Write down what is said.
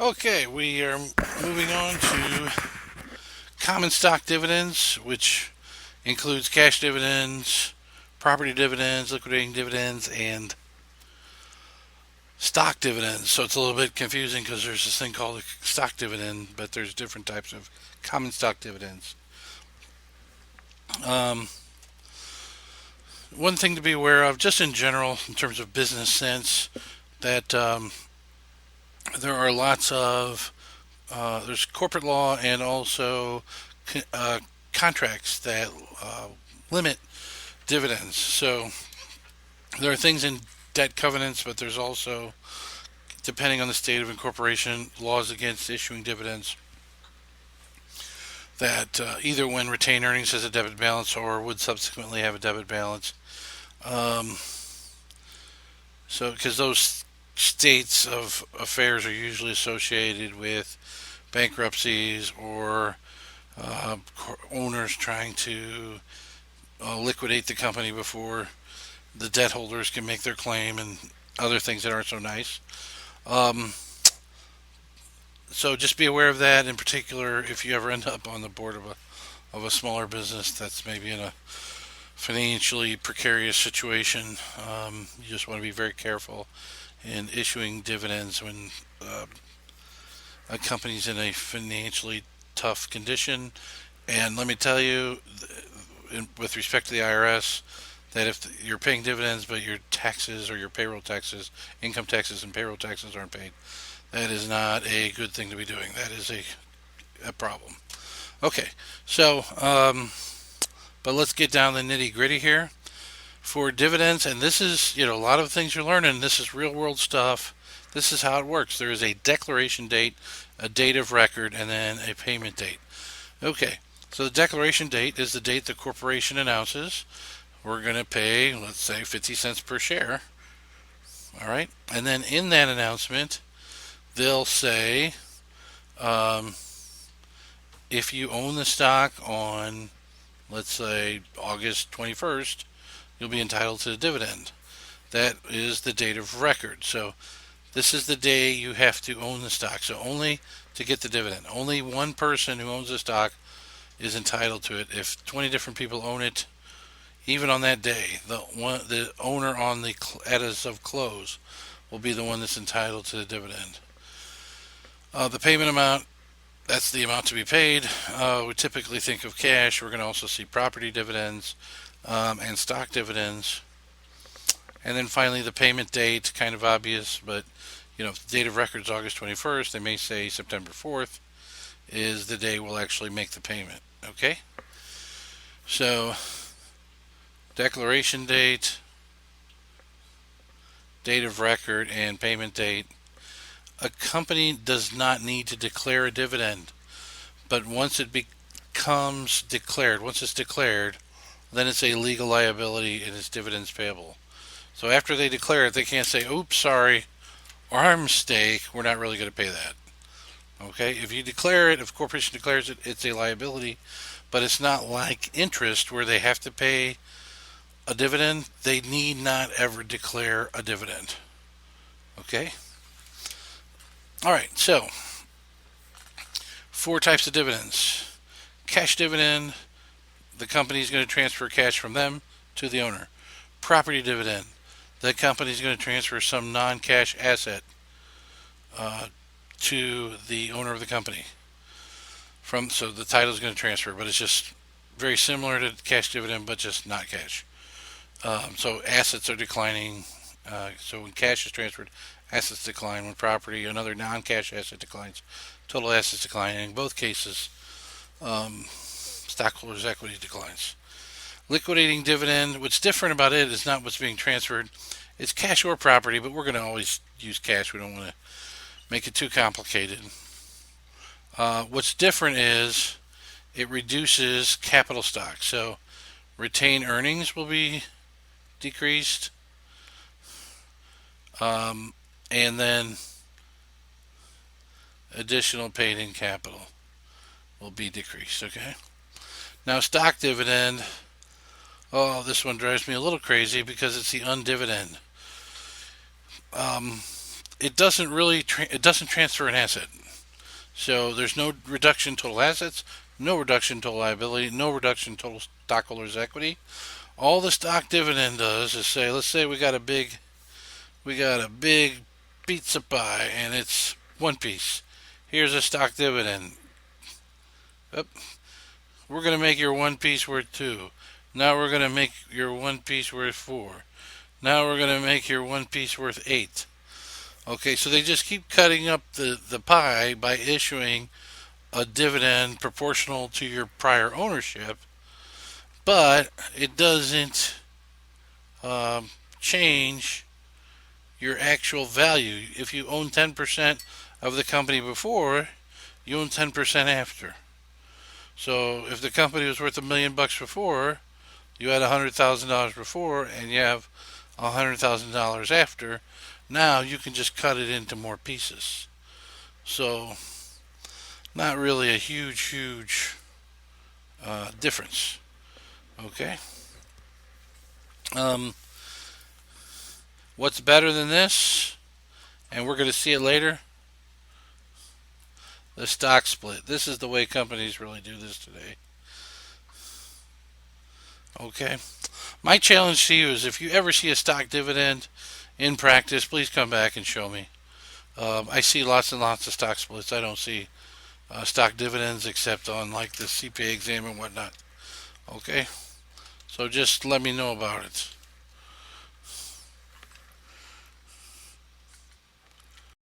Okay, we are moving on to common stock dividends, which includes cash dividends, property dividends, liquidating dividends, and stock dividends. So it's a little bit confusing because there's this thing called a stock dividend, but there's different types of common stock dividends. Um, One thing to be aware of, just in general, in terms of business sense, that there are lots of there's corporate law and also contracts that limit dividends. So there are things in debt covenants, but there's also, depending on the state of incorporation, laws against issuing dividends that either when retained earnings has a debit balance or would subsequently have a debit balance. Um, because those states of affairs are usually associated with bankruptcies or owners trying to liquidate the company before the debt holders can make their claim and other things that aren't so nice. Um, so just be aware of that. In particular, if you ever end up on the board of a smaller business that's maybe in a financially precarious situation, you just want to be very careful in issuing dividends when a company's in a financially tough condition. And let me tell you, with respect to the IRS, that if you're paying dividends but your taxes or your payroll taxes, income taxes and payroll taxes aren't paid, that is not a good thing to be doing. That is a problem. Okay, so, but let's get down to the nitty gritty here. For dividends, and this is, a lot of things you're learning, this is real world stuff. This is how it works. There is a declaration date, a date of record, and then a payment date. Okay, so the declaration date is the date the corporation announces we're going to pay, let's say, 50 cents per share. All right, and then in that announcement, they'll say, um, if you own the stock on, let's say, August 21st, you'll be entitled to the dividend. That is the date of record. So this is the day you have to own the stock. So only to get the dividend. Only one person who owns the stock is entitled to it. If 20 different people own it, even on that day, the owner on the as of close will be the one that's entitled to the dividend. The payment amount, that's the amount to be paid. We typically think of cash. We're going to also see property dividends and stock dividends. And then finally, the payment date, kind of obvious, but if the date of record is August 21st, they may say September 4th is the day we'll actually make the payment. Okay? So, declaration date, date of record, and payment date. A company does not need to declare a dividend, but once it becomes declared, once it's declared, then it's a legal liability and it's dividends payable. So after they declare it, they can't say, oops, sorry, our mistake, we're not really going to pay that. Okay, if you declare it, if a corporation declares it, it's a liability, but it's not like interest where they have to pay a dividend. They need not ever declare a dividend. Okay? All right, so 4 types of dividends. Cash dividend, the company is going to transfer cash from them to the owner. Property dividend, the company is going to transfer some non-cash asset to the owner of the company. So the title is going to transfer, but it's just very similar to cash dividend, but just not cash. So assets are declining. So when cash is transferred, assets decline. When property, another non-cash asset declines, total assets decline. And in both cases, stockholders' equity declines. Liquidating dividend, what's different about it is not what's being transferred. It's cash or property, but we're going to always use cash. We don't want to make it too complicated. What's different is it reduces capital stock. So retained earnings will be decreased. And then additional paid in capital will be decreased. Okay. Now stock dividend. Oh, this one drives me a little crazy because it's the undividend. Um, it doesn't really it doesn't transfer an asset. So there's no reduction in total assets, no reduction in total liability, no reduction in total stockholders' equity. All the stock dividend does is say, let's say we got a big pizza pie and it's one piece. Here's a stock dividend. Yep. We're going to make your one piece worth two. Now we're going to make your one piece worth four. Now we're going to make your one piece worth eight. Okay, so they just keep cutting up the pie by issuing a dividend proportional to your prior ownership, but it doesn't change your actual value. If you own 10% of the company before, you own 10% after. So if the company was worth $1,000,000 before, you had $100,000 before, and you have $100,000 after. Now you can just cut it into more pieces. So not really a huge difference. Okay. Um, what's better than this? And we're going to see it later. The stock split. This is the way companies really do this today. Okay. My challenge to you is if you ever see a stock dividend in practice, please come back and show me. I see lots and lots of stock splits. I don't see stock dividends except on like the CPA exam and whatnot. Okay. So just let me know about it.